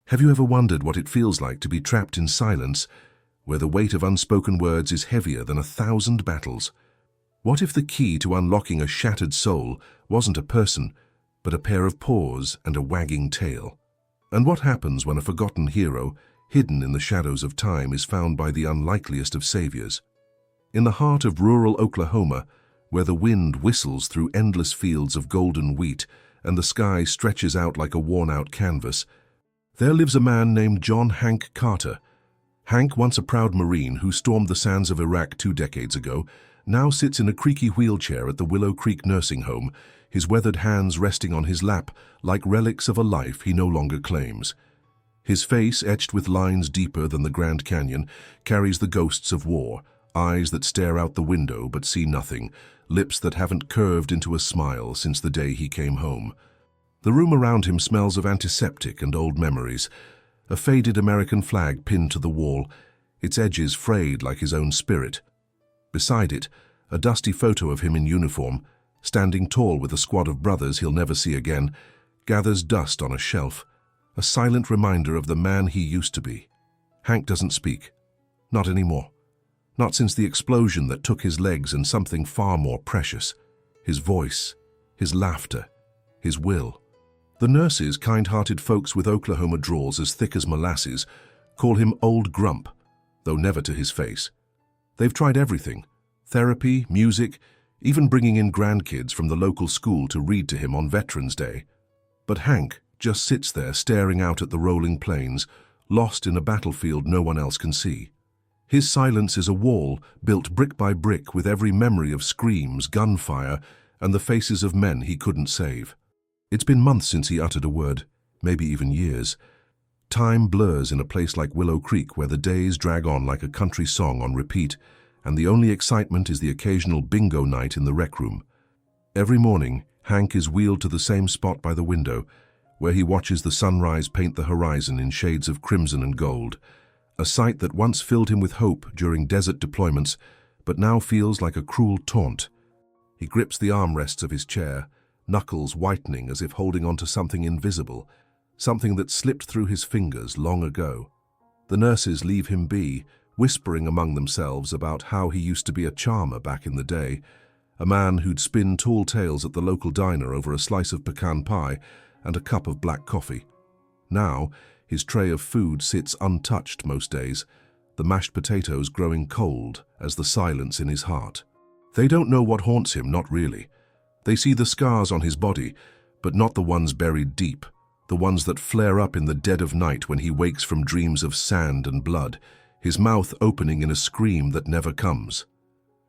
Have you ever wondered what it feels like to be trapped in silence, where the weight of unspoken words is heavier than 1,000 battles? What if the key to unlocking a shattered soul wasn't a person, but a pair of paws and a wagging tail? And what happens when a forgotten hero, hidden in the shadows of time, is found by the unlikeliest of saviors? In the heart of rural Oklahoma, where the wind whistles through endless fields of golden wheat and the sky stretches out like a worn-out canvas, there lives a man named John Hank Carter. Hank, once a proud Marine who stormed the sands of Iraq 2 decades ago, now sits in a creaky wheelchair at the Willow Creek nursing home, his weathered hands resting on his lap like relics of a life he no longer claims. His face, etched with lines deeper than the Grand Canyon, carries the ghosts of war, eyes that stare out the window but see nothing, lips that haven't curved into a smile since the day he came home. The room around him smells of antiseptic and old memories. A faded American flag pinned to the wall, its edges frayed like his own spirit. Beside it, a dusty photo of him in uniform, standing tall with a squad of brothers he'll never see again, gathers dust on a shelf, a silent reminder of the man he used to be. Hank doesn't speak. Not anymore. Not since the explosion that took his legs and something far more precious: his voice, his laughter, his will. The nurses, kind-hearted folks with Oklahoma drawls as thick as molasses, call him Old Grump, though never to his face. They've tried everything: therapy, music, even bringing in grandkids from the local school to read to him on Veterans Day. But Hank just sits there staring out at the rolling plains, lost in a battlefield no one else can see. His silence is a wall built brick by brick with every memory of screams, gunfire, and the faces of men he couldn't save. It's been months since he uttered a word, maybe even years. Time blurs in a place like Willow Creek, where the days drag on like a country song on repeat, and the only excitement is the occasional bingo night in the rec room. Every morning, Hank is wheeled to the same spot by the window, where he watches the sunrise paint the horizon in shades of crimson and gold, a sight that once filled him with hope during desert deployments, but now feels like a cruel taunt. He grips the armrests of his chair, knuckles whitening as if holding onto something invisible, something that slipped through his fingers long ago. The nurses leave him be, whispering among themselves about how he used to be a charmer back in the day, a man who'd spin tall tales at the local diner over a slice of pecan pie and a cup of black coffee. Now, his tray of food sits untouched most days, the mashed potatoes growing cold as the silence in his heart. They don't know what haunts him, not really. They see the scars on his body, but not the ones buried deep, the ones that flare up in the dead of night when he wakes from dreams of sand and blood, his mouth opening in a scream that never comes.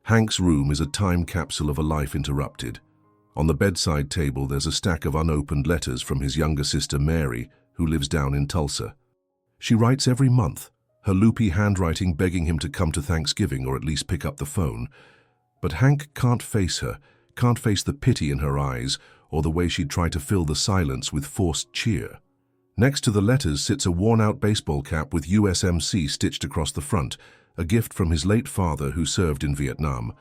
Hank's room is a time capsule of a life interrupted. On the bedside table there's a stack of unopened letters from his younger sister Mary, who lives down in Tulsa. She writes every month, her loopy handwriting begging him to come to Thanksgiving or at least pick up the phone. But Hank can't face her, can't face the pity in her eyes or the way she'd try to fill the silence with forced cheer. Next to the letters sits a worn-out baseball cap with USMC stitched across the front, a gift from his late father who served in Vietnam.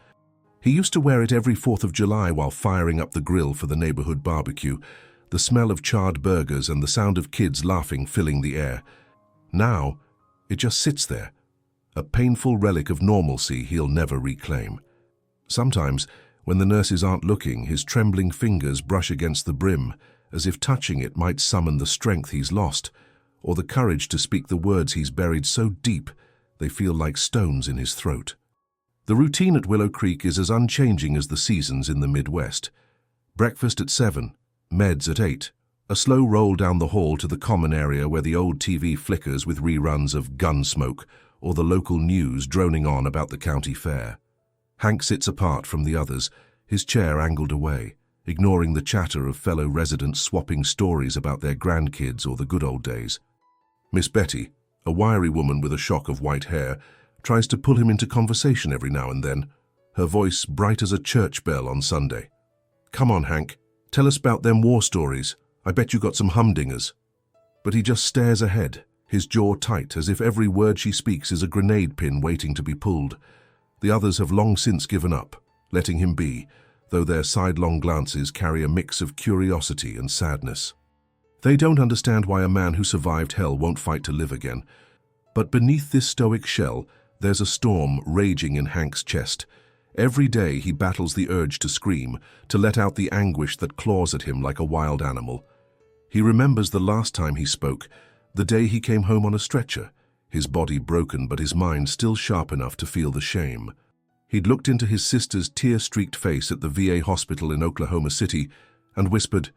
He used to wear it every 4th of July while firing up the grill for the neighborhood barbecue, the smell of charred burgers and the sound of kids laughing filling the air. Now, it just sits there, a painful relic of normalcy he'll never reclaim. Sometimes, when the nurses aren't looking, his trembling fingers brush against the brim, as if touching it might summon the strength he's lost, or the courage to speak the words he's buried so deep they feel like stones in his throat. The routine at Willow Creek is as unchanging as the seasons in the Midwest. Breakfast at 7, meds at 8, a slow roll down the hall to the common area where the old TV flickers with reruns of Gunsmoke or the local news droning on about the county fair. Hank sits apart from the others, his chair angled away, ignoring the chatter of fellow residents swapping stories about their grandkids or the good old days. Miss Betty, a wiry woman with a shock of white hair, tries to pull him into conversation every now and then, her voice bright as a church bell on Sunday. "Come on, Hank, tell us about them war stories. I bet you got some humdingers." But he just stares ahead, his jaw tight, as if every word she speaks is a grenade pin waiting to be pulled. The others have long since given up, letting him be, though their sidelong glances carry a mix of curiosity and sadness. They don't understand why a man who survived hell won't fight to live again. But beneath this stoic shell, there's a storm raging in Hank's chest. Every day he battles the urge to scream, to let out the anguish that claws at him like a wild animal. He remembers the last time he spoke, the day he came home on a stretcher, his body broken but his mind still sharp enough to feel the shame. He'd looked into his sister's tear-streaked face at the VA hospital in Oklahoma City and whispered,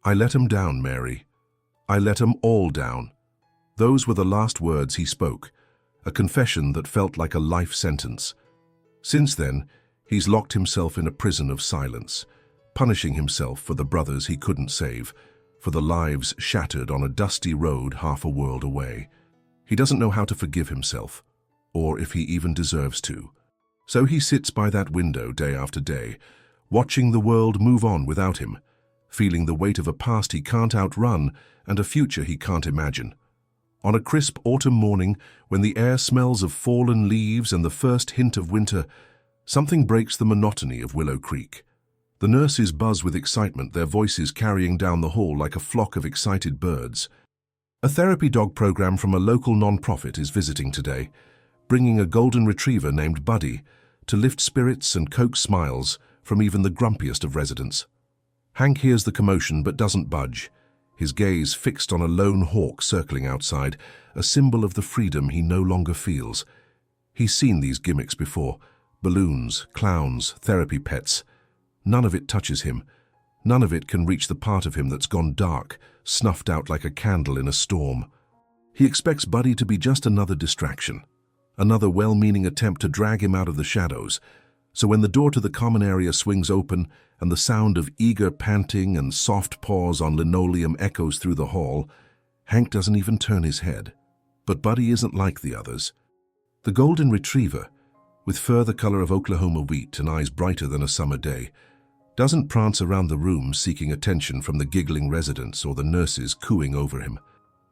"I let 'em down, Mary. I let 'em all down." Those were the last words he spoke, a confession that felt like a life sentence. Since then, he's locked himself in a prison of silence, punishing himself for the brothers he couldn't save, for the lives shattered on a dusty road half a world away. He doesn't know how to forgive himself, or if he even deserves to. So he sits by that window day after day, watching the world move on without him, feeling the weight of a past he can't outrun and a future he can't imagine. On a crisp autumn morning, when the air smells of fallen leaves and the first hint of winter, something breaks the monotony of Willow Creek. The nurses buzz with excitement, their voices carrying down the hall like a flock of excited birds. A therapy dog program from a local non-profit is visiting today, bringing a golden retriever named Buddy to lift spirits and coax smiles from even the grumpiest of residents. Hank hears the commotion but doesn't budge, his gaze fixed on a lone hawk circling outside, a symbol of the freedom he no longer feels. He's seen these gimmicks before, balloons, clowns, therapy pets. None of it touches him. None of it can reach the part of him that's gone dark, snuffed out like a candle in a storm. He expects Buddy to be just another distraction, another well-meaning attempt to drag him out of the shadows. So when the door to the common area swings open and the sound of eager panting and soft paws on linoleum echoes through the hall, Hank doesn't even turn his head. But Buddy isn't like the others. The golden retriever, with fur the color of Oklahoma wheat and eyes brighter than a summer day, doesn't prance around the room seeking attention from the giggling residents or the nurses cooing over him.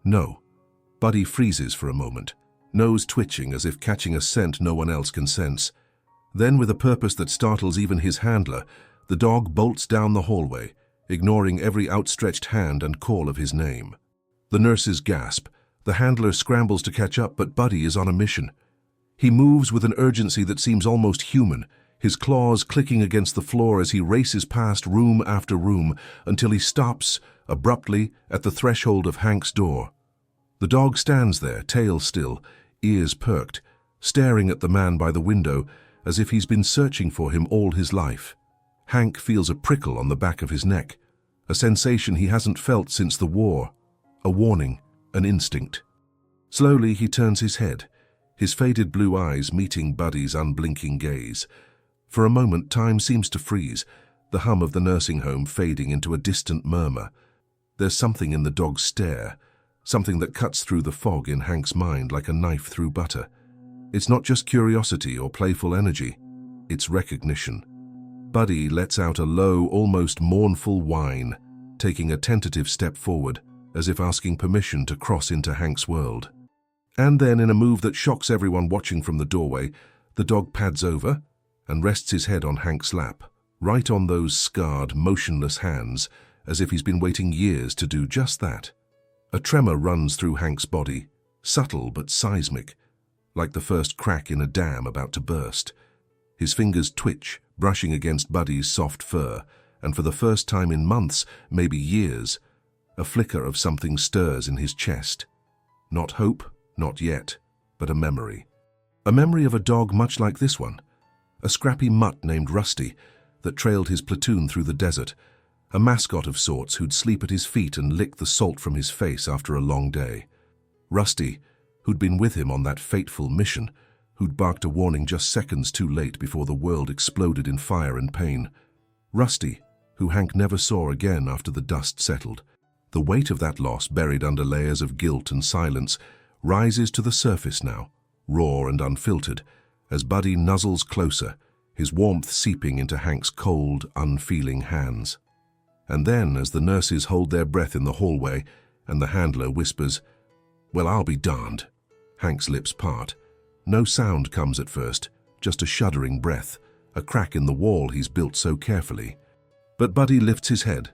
No, Buddy freezes for a moment, nose twitching as if catching a scent no one else can sense. Then, with a purpose that startles even his handler, the dog bolts down the hallway, ignoring every outstretched hand and call of his name. The nurses gasp. The handler scrambles to catch up, but Buddy is on a mission. He moves with an urgency that seems almost human, his claws clicking against the floor as he races past room after room until he stops, abruptly, at the threshold of Hank's door. The dog stands there, tail still, ears perked, staring at the man by the window as if he's been searching for him all his life. Hank feels a prickle on the back of his neck, a sensation he hasn't felt since the war, a warning, an instinct. Slowly he turns his head, his faded blue eyes meeting Buddy's unblinking gaze. For a moment time seems to freeze, the hum of the nursing home fading into a distant murmur. There's something in the dog's stare, something that cuts through the fog in Hank's mind like a knife through butter. It's not just curiosity or playful energy, it's recognition. Buddy lets out a low, almost mournful whine, taking a tentative step forward, as if asking permission to cross into Hank's world. And then, in a move that shocks everyone watching from the doorway, the dog pads over and rests his head on Hank's lap, right on those scarred, motionless hands, as if he's been waiting years to do just that. A tremor runs through Hank's body, subtle but seismic, like the first crack in a dam about to burst. His fingers twitch, brushing against Buddy's soft fur, and for the first time in months, maybe years, a flicker of something stirs in his chest. Not hope, not yet, but a memory. A memory of a dog much like this one, a scrappy mutt named Rusty that trailed his platoon through the desert, a mascot of sorts who'd sleep at his feet and lick the salt from his face after a long day. Rusty, who'd been with him on that fateful mission, who'd barked a warning just seconds too late before the world exploded in fire and pain. Rusty, who Hank never saw again after the dust settled. The weight of that loss, buried under layers of guilt and silence, rises to the surface now, raw and unfiltered, as Buddy nuzzles closer, his warmth seeping into Hank's cold, unfeeling hands. And then, as the nurses hold their breath in the hallway and the handler whispers, "Well, I'll be darned," Hank's lips part. No sound comes at first, just a shuddering breath, a crack in the wall he's built so carefully. But Buddy lifts his head,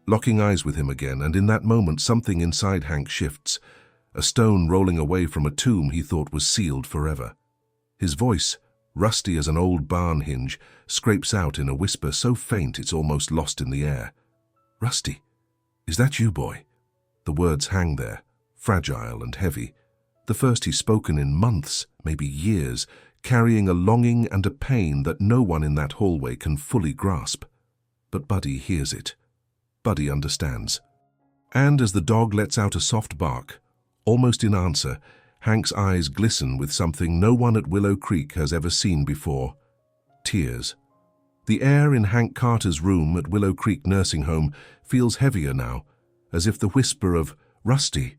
locking eyes with him again, and in that moment something inside Hank shifts, a stone rolling away from a tomb he thought was sealed forever. His voice, rusty as an old barn hinge, scrapes out in a whisper so faint it's almost lost in the air. "Rusty, is that you, boy?" The words hang there, fragile and heavy. The first he's spoken in months, maybe years, carrying a longing and a pain that no one in that hallway can fully grasp. But Buddy hears it. Buddy understands. And as the dog lets out a soft bark, almost in answer, Hank's eyes glisten with something no one at Willow Creek has ever seen before: tears. The air in Hank Carter's room at Willow Creek Nursing Home feels heavier now, as if the whisper of, "Rusty,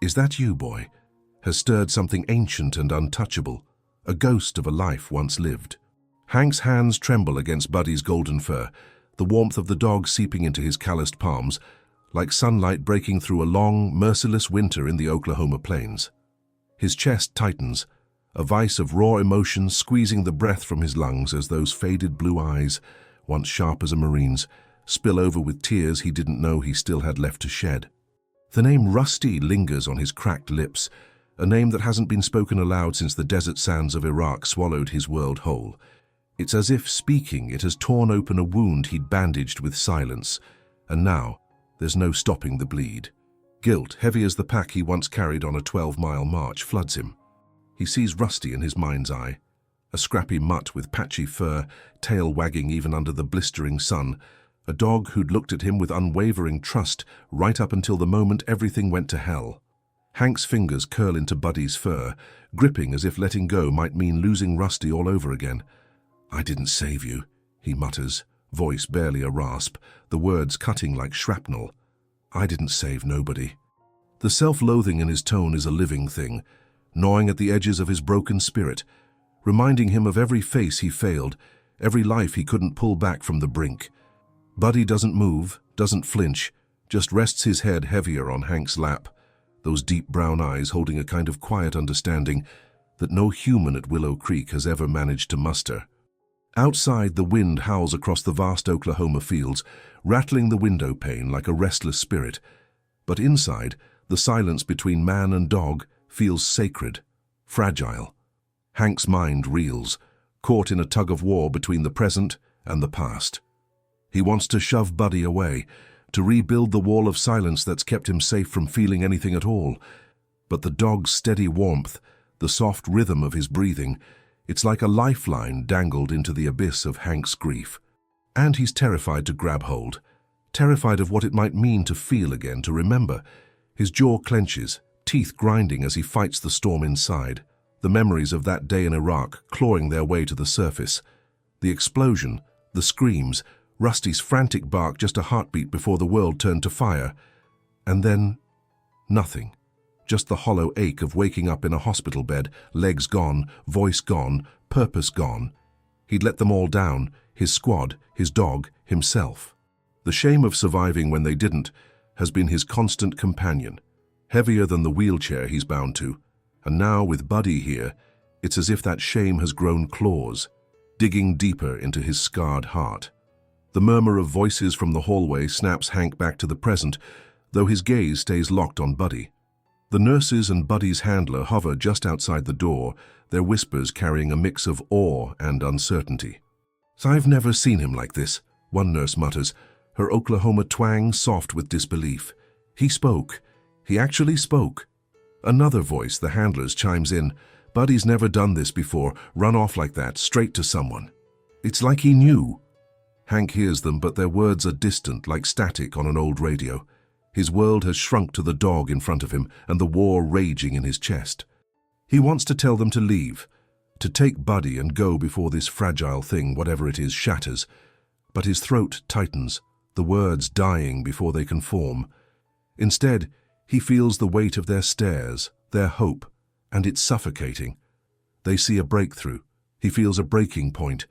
is that you, boy?" has stirred something ancient and untouchable, a ghost of a life once lived. Hank's hands tremble against Buddy's golden fur, the warmth of the dog seeping into his calloused palms, like sunlight breaking through a long, merciless winter in the Oklahoma plains. His chest tightens, a vice of raw emotion squeezing the breath from his lungs as those faded blue eyes, once sharp as a marine's, spill over with tears he didn't know he still had left to shed. The name Rusty lingers on his cracked lips, a name that hasn't been spoken aloud since the desert sands of Iraq swallowed his world whole. It's as if, speaking, it has torn open a wound he'd bandaged with silence, and now there's no stopping the bleed. Guilt, heavy as the pack he once carried on a 12-mile march, floods him. He sees Rusty in his mind's eye, a scrappy mutt with patchy fur, tail wagging even under the blistering sun, a dog who'd looked at him with unwavering trust right up until the moment everything went to hell. Hank's fingers curl into Buddy's fur, gripping as if letting go might mean losing Rusty all over again. "I didn't save you," he mutters, voice barely a rasp, the words cutting like shrapnel. "I didn't save nobody." The self-loathing in his tone is a living thing, gnawing at the edges of his broken spirit, reminding him of every face he failed, every life he couldn't pull back from the brink. Buddy doesn't move, doesn't flinch, just rests his head heavier on Hank's lap, those deep brown eyes holding a kind of quiet understanding that no human at Willow Creek has ever managed to muster. Outside, the wind howls across the vast Oklahoma fields, rattling the window pane like a restless spirit. But inside, the silence between man and dog feels sacred, fragile. Hank's mind reels, caught in a tug-of-war between the present and the past. He wants to shove Buddy away, to rebuild the wall of silence that's kept him safe from feeling anything at all. But the dog's steady warmth, the soft rhythm of his breathing, it's like a lifeline dangled into the abyss of Hank's grief. And he's terrified to grab hold, terrified of what it might mean to feel again, to remember. His jaw clenches, teeth grinding as he fights the storm inside, the memories of that day in Iraq clawing their way to the surface. The explosion, the screams, Rusty's frantic bark just a heartbeat before the world turned to fire. And then, nothing. Just the hollow ache of waking up in a hospital bed, legs gone, voice gone, purpose gone. He'd let them all down, his squad, his dog, himself. The shame of surviving when they didn't has been his constant companion, heavier than the wheelchair he's bound to. And now, with Buddy here, it's as if that shame has grown claws, digging deeper into his scarred heart. The murmur of voices from the hallway snaps Hank back to the present, though his gaze stays locked on Buddy. The nurses and Buddy's handler hover just outside the door, their whispers carrying a mix of awe and uncertainty. "I've never seen him like this," one nurse mutters, her Oklahoma twang soft with disbelief. "He spoke. He actually spoke." Another voice, the handler's, chimes in. "Buddy's never done this before, run off like that, straight to someone. It's like he knew." Hank hears them, but their words are distant, like static on an old radio. His world has shrunk to the dog in front of him and the war raging in his chest. He wants to tell them to leave, to take Buddy and go before this fragile thing, whatever it is, shatters. But his throat tightens, the words dying before they can form. Instead, he feels the weight of their stares, their hope, and it's suffocating. They see a breakthrough. He feels a breaking point.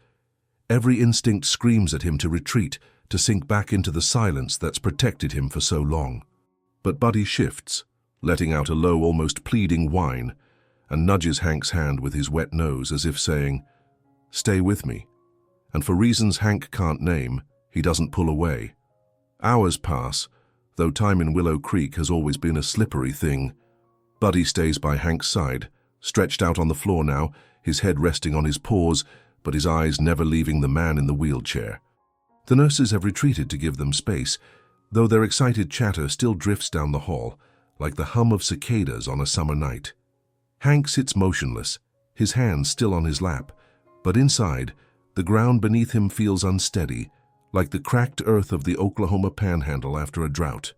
Every instinct screams at him to retreat, to sink back into the silence that's protected him for so long. But Buddy shifts, letting out a low, almost pleading whine, and nudges Hank's hand with his wet nose as if saying, "Stay with me." And for reasons Hank can't name, he doesn't pull away. Hours pass, though time in Willow Creek has always been a slippery thing. Buddy stays by Hank's side, stretched out on the floor now, his head resting on his paws, but his eyes never leaving the man in the wheelchair. The nurses have retreated to give them space, though their excited chatter still drifts down the hall, like the hum of cicadas on a summer night. Hank sits motionless, his hands still on his lap, but inside, the ground beneath him feels unsteady, like the cracked earth of the Oklahoma Panhandle after a drought.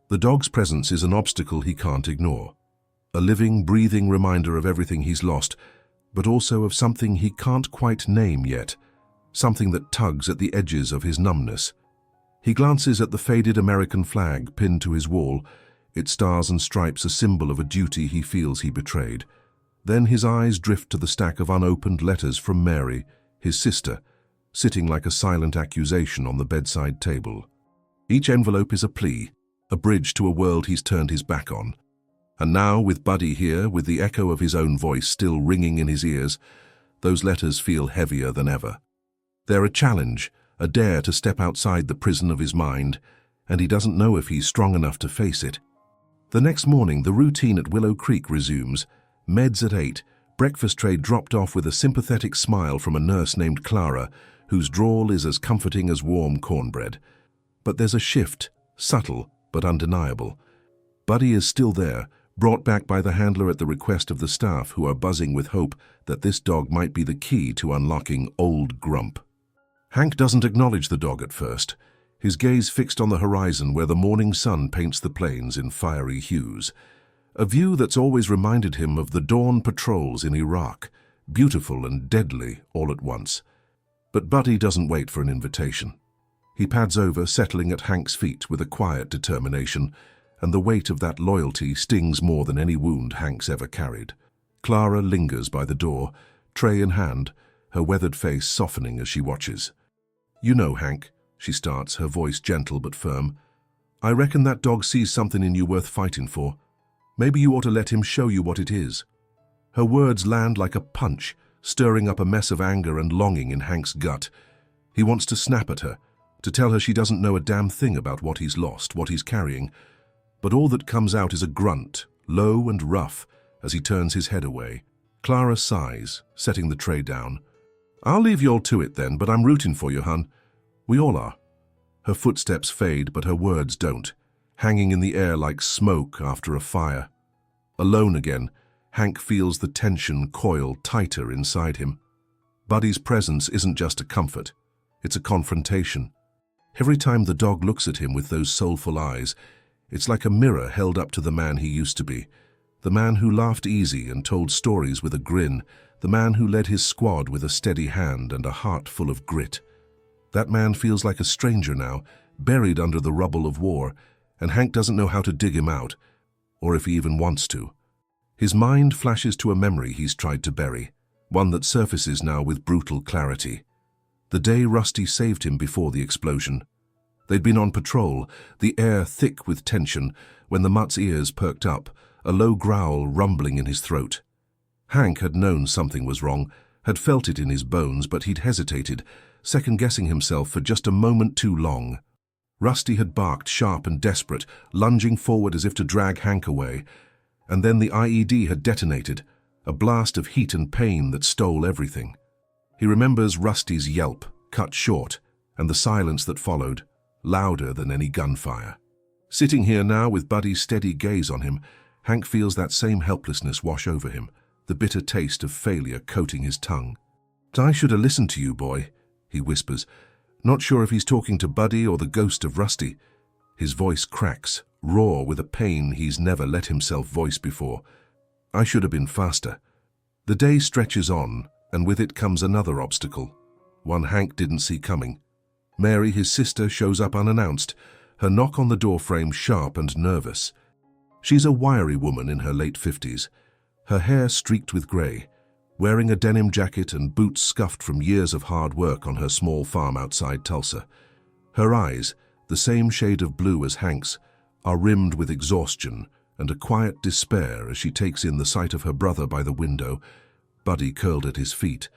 The dog's presence is an obstacle he can't ignore, a living, breathing reminder of everything he's lost, but also of something he can't quite name yet, something that tugs at the edges of his numbness. He glances at the faded American flag pinned to his wall, its stars and stripes a symbol of a duty he feels he betrayed. Then his eyes drift to the stack of unopened letters from Mary, his sister, sitting like a silent accusation on the bedside table. Each envelope is a plea, a bridge to a world he's turned his back on. And now, with Buddy here, with the echo of his own voice still ringing in his ears, those letters feel heavier than ever. They're a challenge, a dare to step outside the prison of his mind, and he doesn't know if he's strong enough to face it. The next morning, the routine at Willow Creek resumes. Meds at 8, breakfast tray dropped off with a sympathetic smile from a nurse named Clara, whose drawl is as comforting as warm cornbread. But there's a shift, subtle but undeniable. Buddy is still there, brought back by the handler at the request of the staff, who are buzzing with hope that this dog might be the key to unlocking Old Grump. Hank doesn't acknowledge the dog at first, his gaze fixed on the horizon where the morning sun paints the plains in fiery hues. A view that's always reminded him of the dawn patrols in Iraq, beautiful and deadly all at once. But Buddy doesn't wait for an invitation. He pads over, settling at Hank's feet with a quiet determination, and the weight of that loyalty stings more than any wound Hank's ever carried. Clara lingers by the door, tray in hand, her weathered face softening as she watches. "You know, Hank," she starts, her voice gentle but firm, "I reckon that dog sees something in you worth fighting for. Maybe you ought to let him show you what it is." Her words land like a punch, stirring up a mess of anger and longing in Hank's gut. He wants to snap at her, to tell her she doesn't know a damn thing about what he's lost, what he's carrying. But all that comes out is a grunt, low and rough, as he turns his head away. Clara sighs, setting the tray down. "I'll leave you all to it then, but I'm rooting for you, hun. We all are." Her footsteps fade, but her words don't, hanging in the air like smoke after a fire. Alone again, Hank feels the tension coil tighter inside him. Buddy's presence isn't just a comfort, it's a confrontation. Every time the dog looks at him with those soulful eyes, it's like a mirror held up to the man he used to be, the man who laughed easy and told stories with a grin, the man who led his squad with a steady hand and a heart full of grit. That man feels like a stranger now, buried under the rubble of war, and Hank doesn't know how to dig him out, or if he even wants to. His mind flashes to a memory he's tried to bury, one that surfaces now with brutal clarity. The day Rusty saved him before the explosion. They'd been on patrol, the air thick with tension, when the mutt's ears perked up, a low growl rumbling in his throat. Hank had known something was wrong, had felt it in his bones, but he'd hesitated, second-guessing himself for just a moment too long. Rusty had barked, sharp and desperate, lunging forward as if to drag Hank away. And then the IED had detonated, a blast of heat and pain that stole everything. He remembers Rusty's yelp, cut short, and the silence that followed, louder than any gunfire. Sitting here now with Buddy's steady gaze on him, Hank feels that same helplessness wash over him, the bitter taste of failure coating his tongue. "I should have listened to you, boy," he whispers, not sure if he's talking to Buddy or the ghost of Rusty. His voice cracks, raw with a pain he's never let himself voice before. "I should have been faster." The day stretches on, and with it comes another obstacle, one Hank didn't see coming. Mary, his sister, shows up unannounced, her knock on the doorframe sharp and nervous. She's a wiry woman in her late 50s, her hair streaked with grey, wearing a denim jacket and boots scuffed from years of hard work on her small farm outside Tulsa. Her eyes, the same shade of blue as Hank's, are rimmed with exhaustion and a quiet despair as she takes in the sight of her brother by the window, Buddy curled at his feet.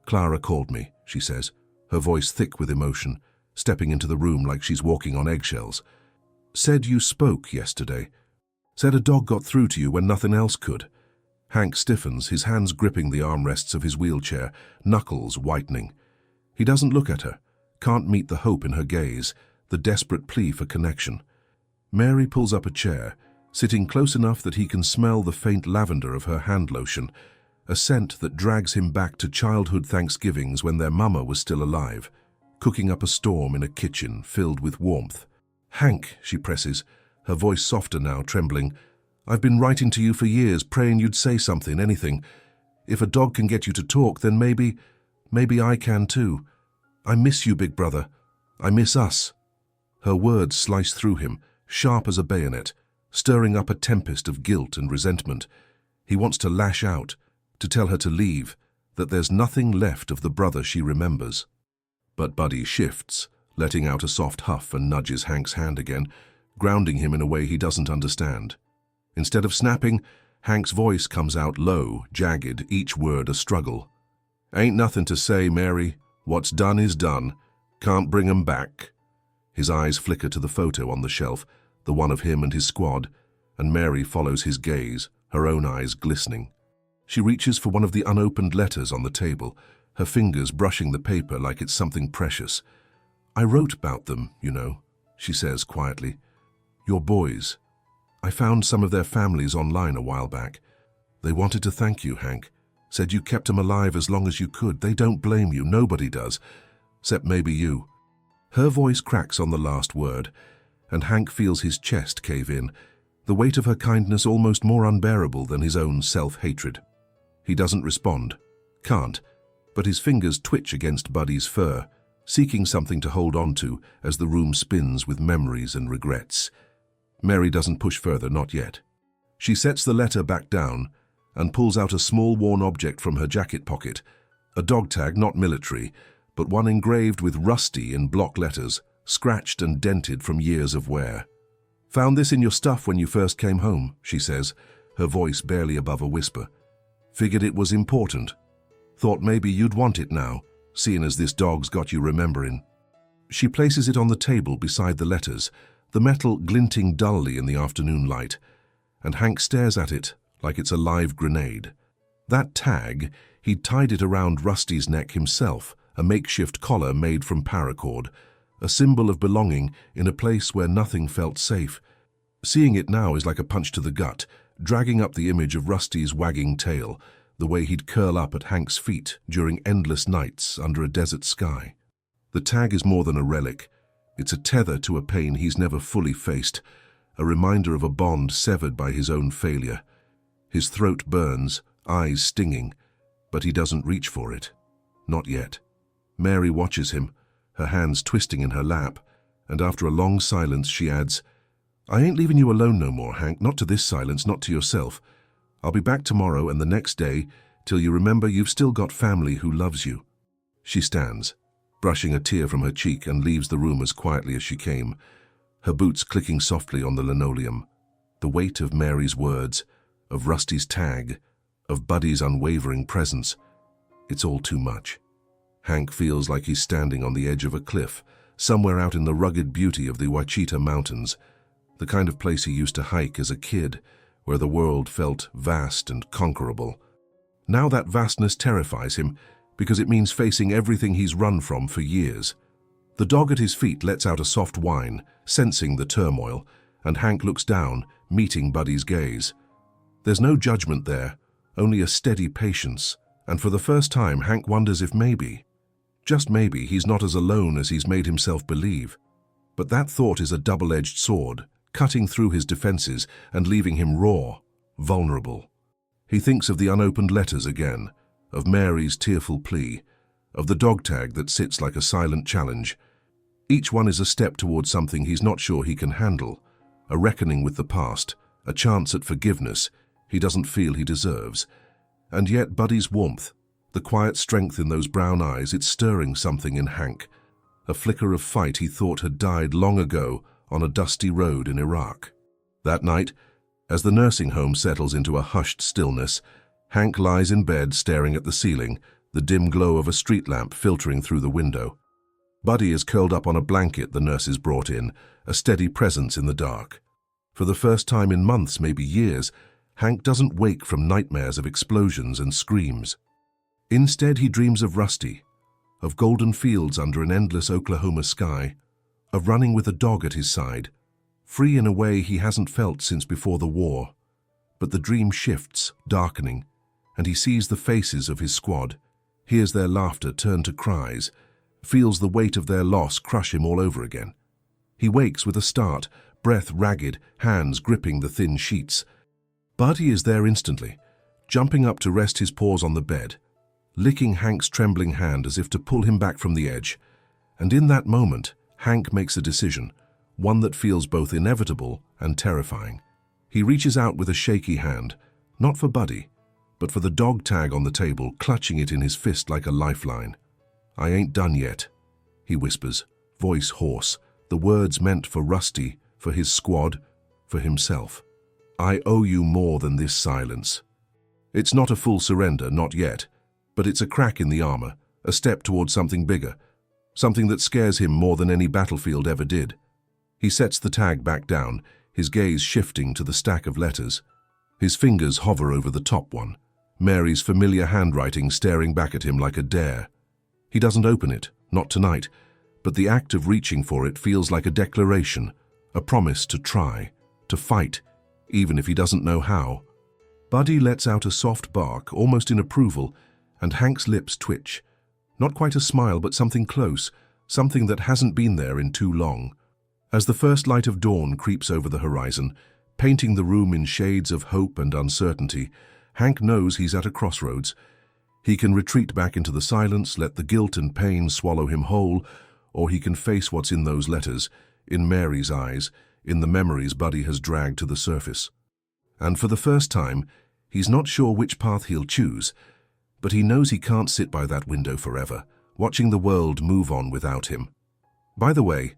"Clara called me," she says, her voice thick with emotion. stepping into the room like she's walking on eggshells. "Said you spoke yesterday. Said a dog got through to you when nothing else could." Hank stiffens, his hands gripping the armrests of his wheelchair, knuckles whitening. He doesn't look at her, can't meet the hope in her gaze, the desperate plea for connection. Mary pulls up a chair, sitting close enough that he can smell the faint lavender of her hand lotion, a scent that drags him back to childhood Thanksgivings when their mama was still alive, cooking up a storm in a kitchen filled with warmth. "Hank," she presses, her voice softer now, trembling, "I've been writing to you for years, praying you'd say something, anything. If a dog can get you to talk, then maybe I can too. I miss you, big brother. I miss us." Her words slice through him, sharp as a bayonet, stirring up a tempest of guilt and resentment. He wants to lash out, to tell her to leave, that there's nothing left of the brother she remembers. But Buddy shifts, letting out a soft huff, and nudges Hank's hand again, grounding him in a way he doesn't understand. Instead of snapping, Hank's voice comes out low, jagged, each word a struggle. "Ain't nothing to say, Mary. What's done is done. Can't bring 'em back." His eyes flicker to the photo on the shelf, the one of him and his squad, and Mary follows his gaze, her own eyes glistening. She reaches for one of the unopened letters on the table, her fingers brushing the paper like it's something precious. "I wrote about them, you know," she says quietly. "Your boys. I found some of their families online a while back. They wanted to thank you, Hank. Said you kept them alive as long as you could. They don't blame you, nobody does. Except maybe you." Her voice cracks on the last word, and Hank feels his chest cave in, the weight of her kindness almost more unbearable than his own self-hatred. He doesn't respond. Can't, but his fingers twitch against Buddy's fur, seeking something to hold on to as the room spins with memories and regrets. Mary doesn't push further, not yet. She sets the letter back down and pulls out a small worn object from her jacket pocket, a dog tag, not military, but one engraved with Rusty in block letters, scratched and dented from years of wear. "Found this in your stuff when you first came home," she says, her voice barely above a whisper. "Figured it was important. Thought maybe you'd want it now, seeing as this dog's got you remembering." She places it on the table beside the letters, the metal glinting dully in the afternoon light, and Hank stares at it like it's a live grenade. That tag, he'd tied it around Rusty's neck himself, a makeshift collar made from paracord, a symbol of belonging in a place where nothing felt safe. Seeing it now is like a punch to the gut, dragging up the image of Rusty's wagging tail, the way he'd curl up at Hank's feet during endless nights under a desert sky. The tag is more than a relic. It's a tether to a pain he's never fully faced, a reminder of a bond severed by his own failure. His throat burns, eyes stinging, but he doesn't reach for it. Not yet. Mary watches him, her hands twisting in her lap, and after a long silence she adds, "I ain't leaving you alone no more, Hank, not to this silence, not to yourself. I'll be back tomorrow and the next day, till you remember you've still got family who loves you." She stands, brushing a tear from her cheek, and leaves the room as quietly as she came, her boots clicking softly on the linoleum. The weight of Mary's words, of Rusty's tag, of Buddy's unwavering presence, it's all too much. Hank feels like he's standing on the edge of a cliff, somewhere out in the rugged beauty of the Ouachita Mountains, the kind of place he used to hike as a kid, where the world felt vast and conquerable. Now that vastness terrifies him, because it means facing everything he's run from for years. The dog at his feet lets out a soft whine, sensing the turmoil, and Hank looks down, meeting Buddy's gaze. There's no judgment there, only a steady patience, and for the first time Hank wonders if maybe, just maybe, he's not as alone as he's made himself believe. But that thought is a double-edged sword, cutting through his defenses and leaving him raw, vulnerable. He thinks of the unopened letters again, of Mary's tearful plea, of the dog tag that sits like a silent challenge. Each one is a step towards something he's not sure he can handle, a reckoning with the past, a chance at forgiveness he doesn't feel he deserves. And yet Buddy's warmth, the quiet strength in those brown eyes, it's stirring something in Hank, a flicker of fight he thought had died long ago on a dusty road in Iraq. That night, as the nursing home settles into a hushed stillness, Hank lies in bed staring at the ceiling, the dim glow of a street lamp filtering through the window. Buddy is curled up on a blanket the nurses brought in, a steady presence in the dark. For the first time in months, maybe years, Hank doesn't wake from nightmares of explosions and screams. Instead, he dreams of Rusty, of golden fields under an endless Oklahoma sky, of running with a dog at his side, free in a way he hasn't felt since before the war. But the dream shifts, darkening, and he sees the faces of his squad, hears their laughter turn to cries, feels the weight of their loss crush him all over again. He wakes with a start, breath ragged, hands gripping the thin sheets. Buddy is there instantly, jumping up to rest his paws on the bed, licking Hank's trembling hand as if to pull him back from the edge. And in that moment, Hank makes a decision, one that feels both inevitable and terrifying. He reaches out with a shaky hand, not for Buddy, but for the dog tag on the table, clutching it in his fist like a lifeline. "I ain't done yet," he whispers, voice hoarse, the words meant for Rusty, for his squad, for himself. "I owe you more than this silence." It's not a full surrender, not yet, but it's a crack in the armor, a step towards something bigger, something that scares him more than any battlefield ever did. He sets the tag back down, his gaze shifting to the stack of letters. His fingers hover over the top one, Mary's familiar handwriting staring back at him like a dare. He doesn't open it, not tonight, but the act of reaching for it feels like a declaration, a promise to try, to fight, even if he doesn't know how. Buddy lets out a soft bark, almost in approval, and Hank's lips twitch. Not quite a smile, but something close, something that hasn't been there in too long. As the first light of dawn creeps over the horizon, painting the room in shades of hope and uncertainty, Hank knows he's at a crossroads. He can retreat back into the silence, let the guilt and pain swallow him whole, or he can face what's in those letters, in Mary's eyes, in the memories Buddy has dragged to the surface. And for the first time, he's not sure which path he'll choose, but he knows he can't sit by that window forever, watching the world move on without him. By the way,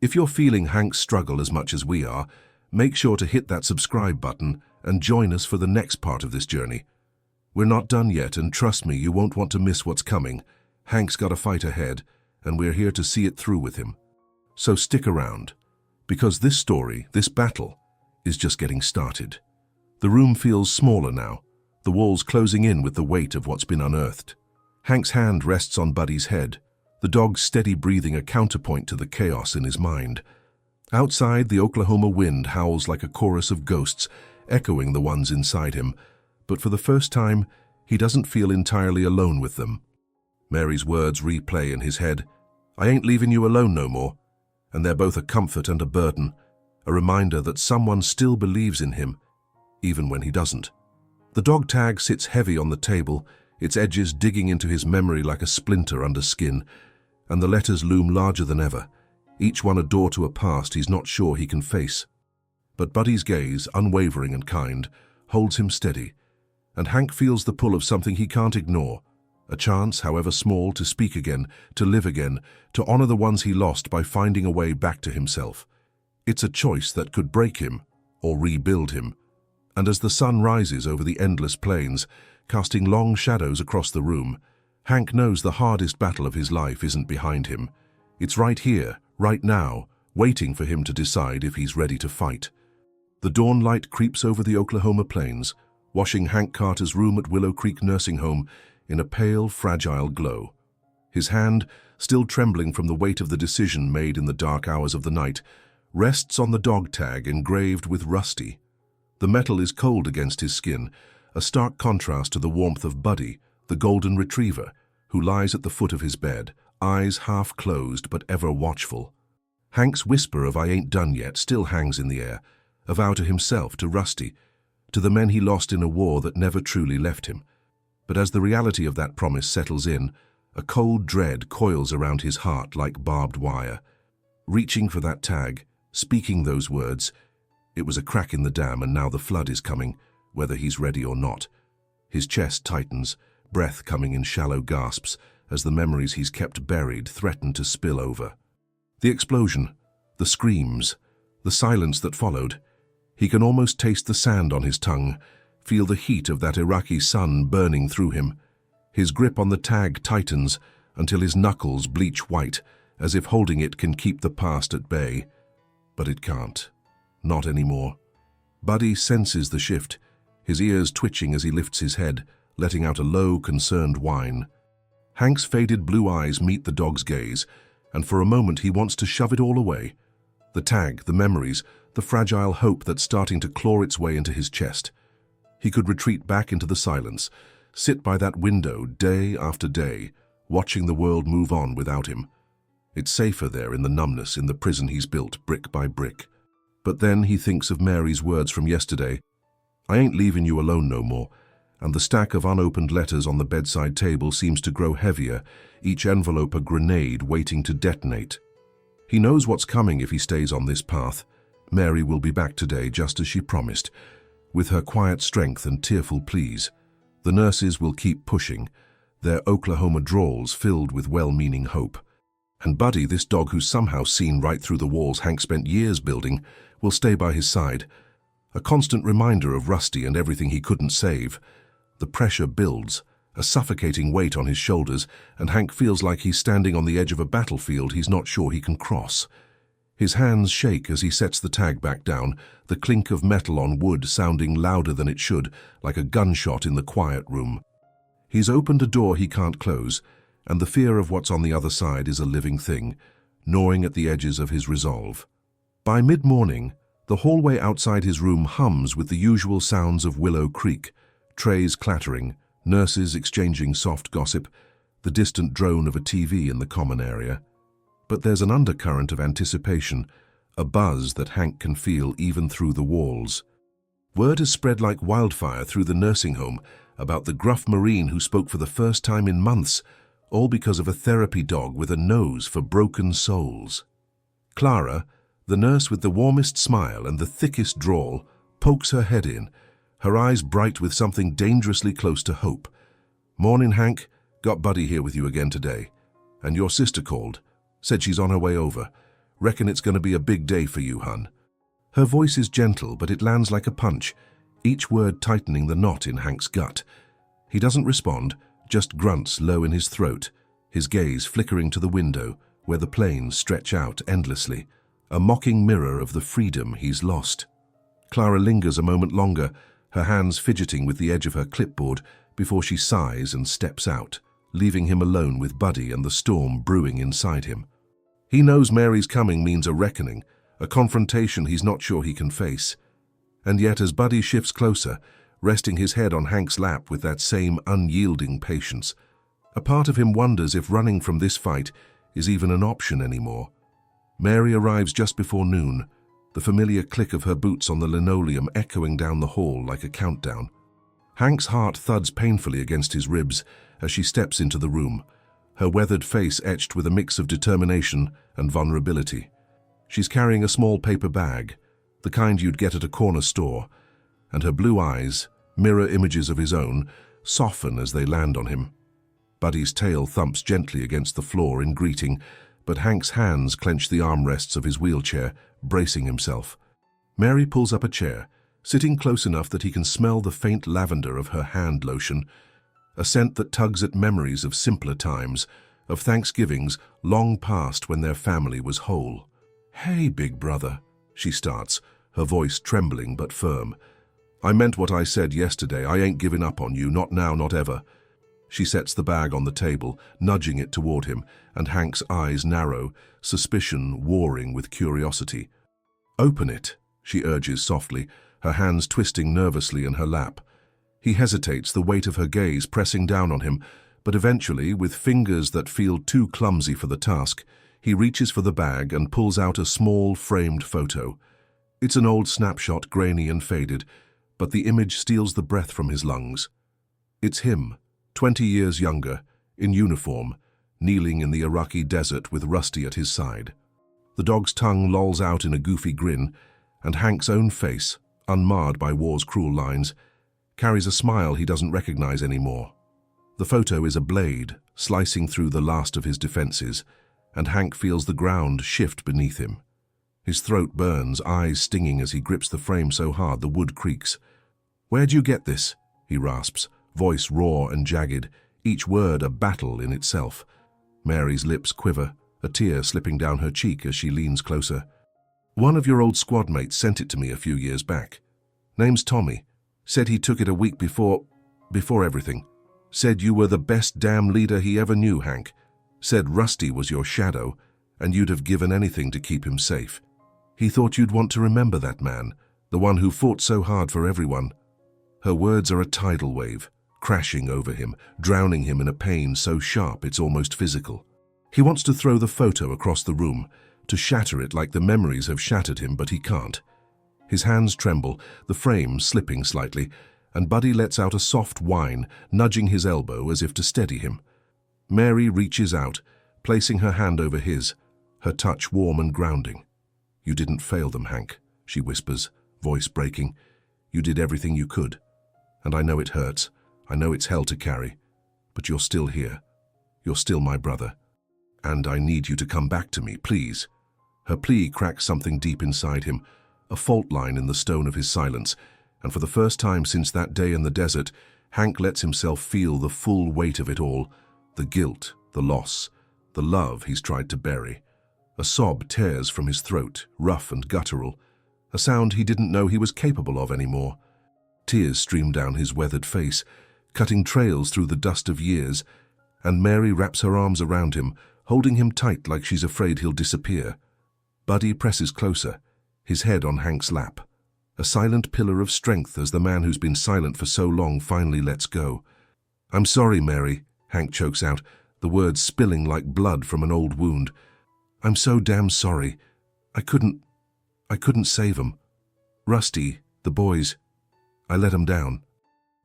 if you're feeling Hank's struggle as much as we are, make sure to hit that subscribe button and join us for the next part of this journey. We're not done yet, and trust me, you won't want to miss what's coming. Hank's got a fight ahead, and we're here to see it through with him. So stick around, because this story, this battle, is just getting started. The room feels smaller now, the walls closing in with the weight of what's been unearthed. Hank's hand rests on Buddy's head, the dog's steady breathing a counterpoint to the chaos in his mind. Outside, the Oklahoma wind howls like a chorus of ghosts, echoing the ones inside him, but for the first time, he doesn't feel entirely alone with them. Mary's words replay in his head. "I ain't leaving you alone no more," and they're both a comfort and a burden, a reminder that someone still believes in him, even when he doesn't. The dog tag sits heavy on the table, its edges digging into his memory like a splinter under skin, and the letters loom larger than ever, each one a door to a past he's not sure he can face. But Buddy's gaze, unwavering and kind, holds him steady, and Hank feels the pull of something he can't ignore, a chance, however small, to speak again, to live again, to honor the ones he lost by finding a way back to himself. It's a choice that could break him or rebuild him. And as the sun rises over the endless plains, casting long shadows across the room, Hank knows the hardest battle of his life isn't behind him. It's right here, right now, waiting for him to decide if he's ready to fight. The dawn light creeps over the Oklahoma plains, washing Hank Carter's room at Willow Creek Nursing Home in a pale, fragile glow. His hand, still trembling from the weight of the decision made in the dark hours of the night, rests on the dog tag engraved with Rusty. The metal is cold against his skin, a stark contrast to the warmth of Buddy, the golden retriever, who lies at the foot of his bed, eyes half closed but ever watchful. Hank's whisper of "I ain't done yet" still hangs in the air, a vow to himself, to Rusty, to the men he lost in a war that never truly left him. But as the reality of that promise settles in, a cold dread coils around his heart like barbed wire. Reaching for that tag, speaking those words, it was a crack in the dam, and now the flood is coming, whether he's ready or not. His chest tightens, breath coming in shallow gasps, as the memories he's kept buried threaten to spill over. The explosion, the screams, the silence that followed. He can almost taste the sand on his tongue, feel the heat of that Iraqi sun burning through him. His grip on the tag tightens until his knuckles bleach white, as if holding it can keep the past at bay. But it can't. Not anymore. Buddy senses the shift, his ears twitching as he lifts his head, letting out a low, concerned whine. Hank's faded blue eyes meet the dog's gaze, and for a moment he wants to shove it all away. The tag, the memories, the fragile hope that's starting to claw its way into his chest. He could retreat back into the silence, sit by that window day after day, watching the world move on without him. It's safer there in the numbness, in the prison he's built brick by brick. But then he thinks of Mary's words from yesterday. "I ain't leaving you alone no more," and the stack of unopened letters on the bedside table seems to grow heavier, each envelope a grenade waiting to detonate. He knows what's coming if he stays on this path. Mary will be back today just as she promised, with her quiet strength and tearful pleas. The nurses will keep pushing, their Oklahoma drawls filled with well-meaning hope. And Buddy, this dog who's somehow seen right through the walls Hank spent years building, will stay by his side. A constant reminder of Rusty and everything he couldn't save. The pressure builds, a suffocating weight on his shoulders, and Hank feels like he's standing on the edge of a battlefield he's not sure he can cross. His hands shake as he sets the tag back down, the clink of metal on wood sounding louder than it should, like a gunshot in the quiet room. He's opened a door he can't close, and the fear of what's on the other side is a living thing, gnawing at the edges of his resolve. By mid-morning, the hallway outside his room hums with the usual sounds of Willow Creek, trays clattering, nurses exchanging soft gossip, the distant drone of a TV in the common area. But there's an undercurrent of anticipation, a buzz that Hank can feel even through the walls. Word has spread like wildfire through the nursing home about the gruff Marine who spoke for the first time in months, all because of a therapy dog with a nose for broken souls. Clara, the nurse with the warmest smile and the thickest drawl, pokes her head in, her eyes bright with something dangerously close to hope. "Morning, Hank. Got Buddy here with you again today. And your sister called. Said she's on her way over. Reckon it's going to be a big day for you, hun." Her voice is gentle, but it lands like a punch, each word tightening the knot in Hank's gut. He doesn't respond, just grunts low in his throat, his gaze flickering to the window, where the plains stretch out endlessly, a mocking mirror of the freedom he's lost. Clara lingers a moment longer, her hands fidgeting with the edge of her clipboard, before she sighs and steps out, leaving him alone with Buddy and the storm brewing inside him. He knows Mary's coming means a reckoning, a confrontation he's not sure he can face. And yet as Buddy shifts closer, resting his head on Hank's lap with that same unyielding patience, a part of him wonders if running from this fight is even an option anymore. Mary arrives just before noon, the familiar click of her boots on the linoleum echoing down the hall like a countdown. Hank's heart thuds painfully against his ribs as she steps into the room, her weathered face etched with a mix of determination and vulnerability. She's carrying a small paper bag, the kind you'd get at a corner store, and her blue eyes, mirror images of his own, soften as they land on him. Buddy's tail thumps gently against the floor in greeting, but Hank's hands clench the armrests of his wheelchair, bracing himself. Mary pulls up a chair, sitting close enough that he can smell the faint lavender of her hand lotion, a scent that tugs at memories of simpler times, of Thanksgivings long past when their family was whole. "Hey, big brother," she starts, her voice trembling but firm. "I meant what I said yesterday. I ain't giving up on you, not now, not ever." She sets the bag on the table, nudging it toward him, and Hank's eyes narrow, suspicion warring with curiosity. "Open it," she urges softly, her hands twisting nervously in her lap. He hesitates, the weight of her gaze pressing down on him, but eventually, with fingers that feel too clumsy for the task, he reaches for the bag and pulls out a small, framed photo. It's an old snapshot, grainy and faded, but the image steals the breath from his lungs. It's him, 20 years younger, in uniform, kneeling in the Iraqi desert with Rusty at his side. The dog's tongue lolls out in a goofy grin, and Hank's own face, unmarred by war's cruel lines, carries a smile he doesn't recognize anymore. The photo is a blade, slicing through the last of his defenses, and Hank feels the ground shift beneath him. His throat burns, eyes stinging as he grips the frame so hard the wood creaks. "Where'd you get this?" he rasps, voice raw and jagged, each word a battle in itself. Mary's lips quiver, a tear slipping down her cheek as she leans closer. "One of your old squad mates sent it to me a few years back. Name's Tommy. Said he took it a week before everything. Said you were the best damn leader he ever knew, Hank. Said Rusty was your shadow, and you'd have given anything to keep him safe. He thought you'd want to remember that man, the one who fought so hard for everyone." Her words are a tidal wave, crashing over him, drowning him in a pain so sharp it's almost physical. He wants to throw the photo across the room, to shatter it like the memories have shattered him, but he can't. His hands tremble, the frame slipping slightly, and Buddy lets out a soft whine, nudging his elbow as if to steady him. Mary reaches out, placing her hand over his, her touch warm and grounding. "You didn't fail them, Hank," she whispers, voice breaking. "You did everything you could. And I know it hurts. I know it's hell to carry. But you're still here. You're still my brother. And I need you to come back to me, please." Her plea cracks something deep inside him, a fault line in the stone of his silence, and for the first time since that day in the desert, Hank lets himself feel the full weight of it all, the guilt, the loss, the love he's tried to bury. A sob tears from his throat, rough and guttural, a sound he didn't know he was capable of anymore. Tears stream down his weathered face, cutting trails through the dust of years, and Mary wraps her arms around him, holding him tight like she's afraid he'll disappear. Buddy presses closer, his head on Hank's lap, a silent pillar of strength as the man who's been silent for so long finally lets go. "I'm sorry, Mary," Hank chokes out, the words spilling like blood from an old wound. "I'm so damn sorry. I couldn't save 'em. Rusty, the boys, I let 'em down."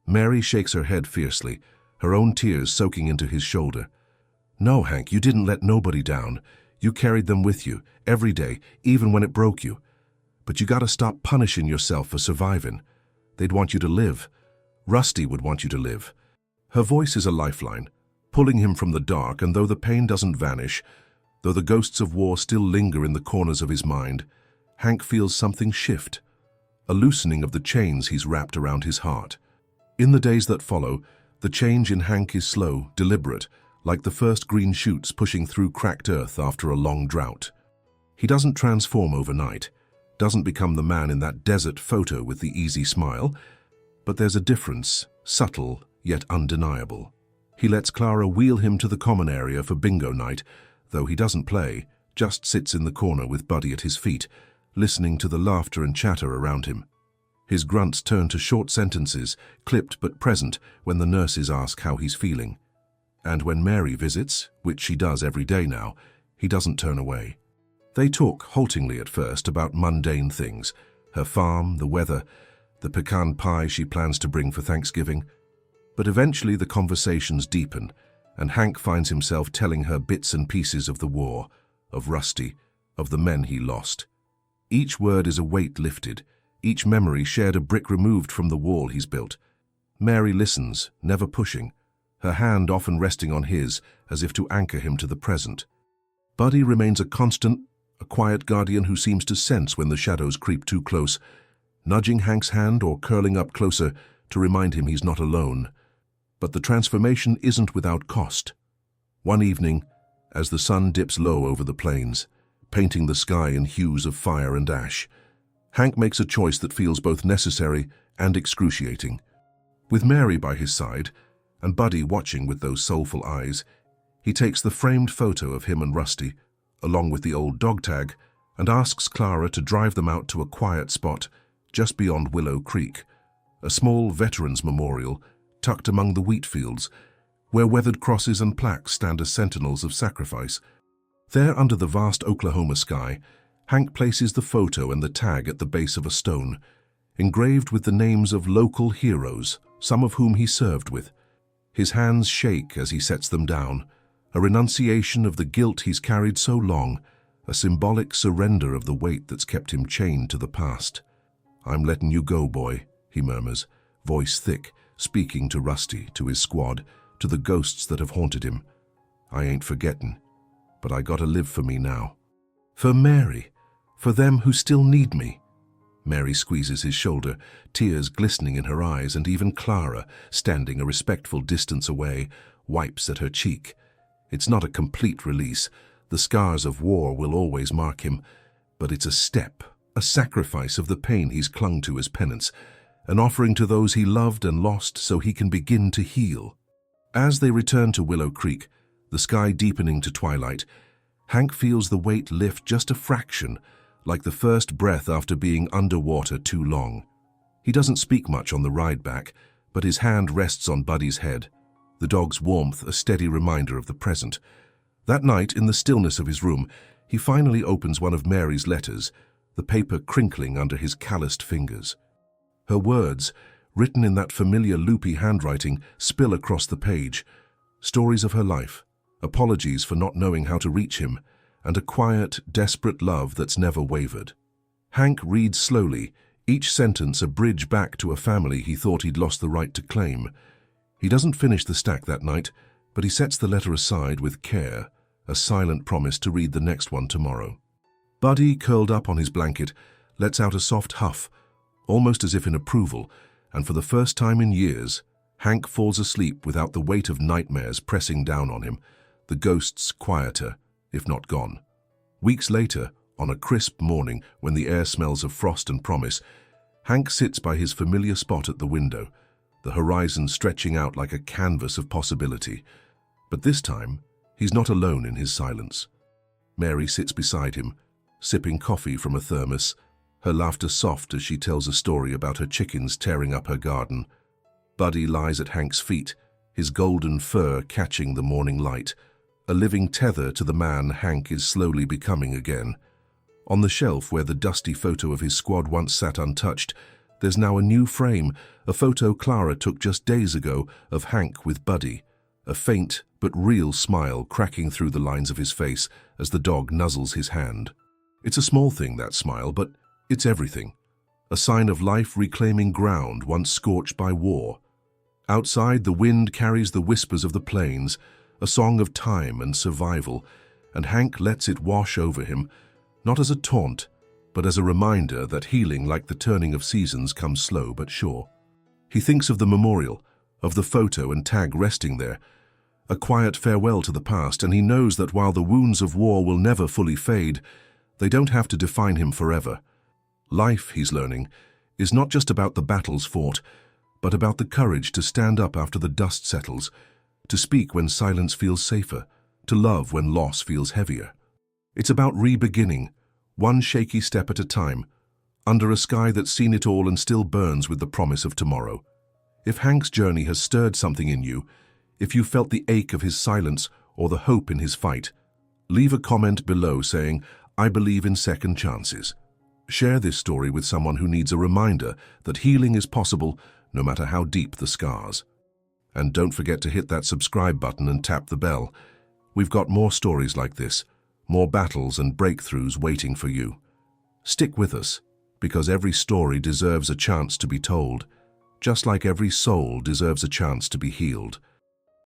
Mary shakes her head fiercely, her own tears soaking into his shoulder. "No, Hank, you didn't let nobody down. You carried them with you, every day, even when it broke you. But you gotta stop punishing yourself for surviving. They'd want you to live. Rusty would want you to live." Her voice is a lifeline, pulling him from the dark, and though the pain doesn't vanish, though the ghosts of war still linger in the corners of his mind, Hank feels something shift, a loosening of the chains he's wrapped around his heart. In the days that follow, the change in Hank is slow, deliberate, like the first green shoots pushing through cracked earth after a long drought. He doesn't transform overnight, doesn't become the man in that desert photo with the easy smile, but there's a difference, subtle yet undeniable. He lets Clara wheel him to the common area for bingo night, though he doesn't play, just sits in the corner with Buddy at his feet, listening to the laughter and chatter around him. His grunts turn to short sentences, clipped but present when the nurses ask how he's feeling. And when Mary visits, which she does every day now, he doesn't turn away. They talk haltingly at first about mundane things, her farm, the weather, the pecan pie she plans to bring for Thanksgiving. But eventually the conversations deepen, and Hank finds himself telling her bits and pieces of the war, of Rusty, of the men he lost. Each word is a weight lifted, each memory shared a brick removed from the wall he's built. Mary listens, never pushing, her hand often resting on his as if to anchor him to the present. Buddy remains a constant, a quiet guardian who seems to sense when the shadows creep too close, nudging Hank's hand or curling up closer to remind him he's not alone. But the transformation isn't without cost. One evening, as the sun dips low over the plains, painting the sky in hues of fire and ash, Hank makes a choice that feels both necessary and excruciating. With Mary by his side, and Buddy watching with those soulful eyes, he takes the framed photo of him and Rusty, along with the old dog tag, and asks Clara to drive them out to a quiet spot just beyond Willow Creek, a small veterans memorial tucked among the wheat fields, where weathered crosses and plaques stand as sentinels of sacrifice. There, under the vast Oklahoma sky, Hank places the photo and the tag at the base of a stone, engraved with the names of local heroes, some of whom he served with. His hands shake as he sets them down, a renunciation of the guilt he's carried so long, a symbolic surrender of the weight that's kept him chained to the past. "I'm letting you go, boy," he murmurs, voice thick, speaking to Rusty, to his squad, to the ghosts that have haunted him. "I ain't forgetting, but I gotta live for me now. For Mary, for them who still need me." Mary squeezes his shoulder, tears glistening in her eyes, and even Clara, standing a respectful distance away, wipes at her cheek. It's not a complete release. The scars of war will always mark him, but it's a step, a sacrifice of the pain he's clung to as penance, an offering to those he loved and lost so he can begin to heal. As they return to Willow Creek, the sky deepening to twilight, Hank feels the weight lift just a fraction, like the first breath after being underwater too long. He doesn't speak much on the ride back, but his hand rests on Buddy's head, the dog's warmth a steady reminder of the present. That night, in the stillness of his room, he finally opens one of Mary's letters, the paper crinkling under his calloused fingers. Her words, written in that familiar loopy handwriting, spill across the page. Stories of her life, apologies for not knowing how to reach him, and a quiet, desperate love that's never wavered. Hank reads slowly, each sentence a bridge back to a family he thought he'd lost the right to claim. He doesn't finish the stack that night, but he sets the letter aside with care, a silent promise to read the next one tomorrow. Buddy, curled up on his blanket, lets out a soft huff, almost as if in approval, and for the first time in years, Hank falls asleep without the weight of nightmares pressing down on him, the ghosts quieter, if not gone. Weeks later, on a crisp morning when the air smells of frost and promise, Hank sits by his familiar spot at the window, the horizon stretching out like a canvas of possibility. But this time, he's not alone in his silence. Mary sits beside him, sipping coffee from a thermos, her laughter soft as she tells a story about her chickens tearing up her garden. Buddy lies at Hank's feet, his golden fur catching the morning light, a living tether to the man Hank is slowly becoming again. On the shelf where the dusty photo of his squad once sat untouched, there's now a new frame, a photo Clara took just days ago of Hank with Buddy, a faint but real smile cracking through the lines of his face as the dog nuzzles his hand. It's a small thing, that smile, but it's everything. A sign of life reclaiming ground once scorched by war. Outside, the wind carries the whispers of the plains, a song of time and survival, and Hank lets it wash over him, not as a taunt, but as a reminder that healing, like the turning of seasons, comes slow but sure. He thinks of the memorial, of the photo and tag resting there, a quiet farewell to the past, and he knows that while the wounds of war will never fully fade, they don't have to define him forever. Life, he's learning, is not just about the battles fought, but about the courage to stand up after the dust settles, to speak when silence feels safer, to love when loss feels heavier. It's about re-beginning, one shaky step at a time, under a sky that's seen it all and still burns with the promise of tomorrow. If Hank's journey has stirred something in you, if you felt the ache of his silence or the hope in his fight, leave a comment below saying, "I believe in second chances." Share this story with someone who needs a reminder that healing is possible no matter how deep the scars. And don't forget to hit that subscribe button and tap the bell. We've got more stories like this, more battles and breakthroughs waiting for you. Stick with us, because every story deserves a chance to be told, just like every soul deserves a chance to be healed.